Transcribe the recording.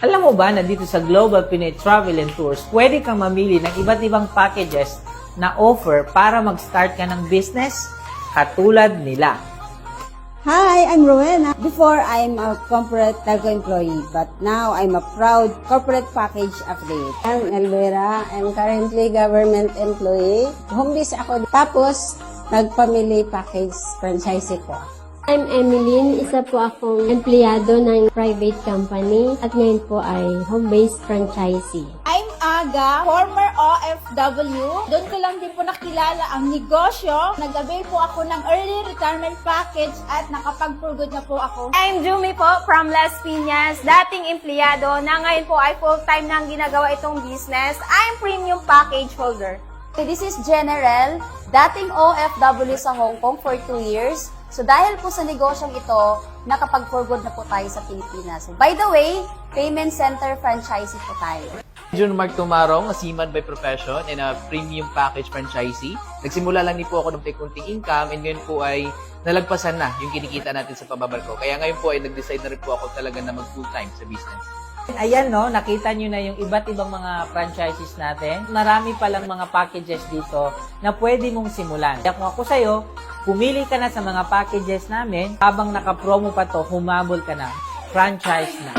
Alam mo ba na dito sa Global Pinoy Travel and Tours, pwede kang mamili ng iba't ibang packages na offer para mag-start ka ng business katulad nila. Hi, I'm Rowena. Before, I'm a corporate telco employee, but now I'm a proud corporate package affiliate. I'm Elvira. I'm currently government employee. Home base ako. Tapos, nag-family package franchisee ko. I'm Emeline, isa po akong empleyado ng private company at ngayon po ay home-based franchisee. I'm Aga, former OFW. Doon ko lang din po nakilala ang negosyo. Nag-avail po ako ng early retirement package at nakapag-forgood na po ako. I'm Jumi po from Las Piñas, dating empleyado na ngayon po ay full-time nang ginagawa itong business. I'm premium package holder. This is General, dating OFW sa Hong Kong for 2 years. So dahil po sa negosyong ito, nakapag-forgood na po tayo sa Pilipinas. By the way, payment center franchisee po tayo. Jun Mark Tumarong, a seaman by profession and a premium package franchisee. Nagsimula lang din po ako ng kunting income and ngayon po ay nalagpasan na yung kinikita natin sa pababarko. Kaya ngayon po ay nag-decide na rin po ako talaga na mag-full-time sa business. Ayan no, nakita nyo na yung iba't ibang mga franchises natin. Marami palang mga packages dito na pwede mong simulan. Kaya kung ako sa'yo, pumili ka na sa mga packages namin, habang naka-promo pa to, humabol ka na. Franchise na.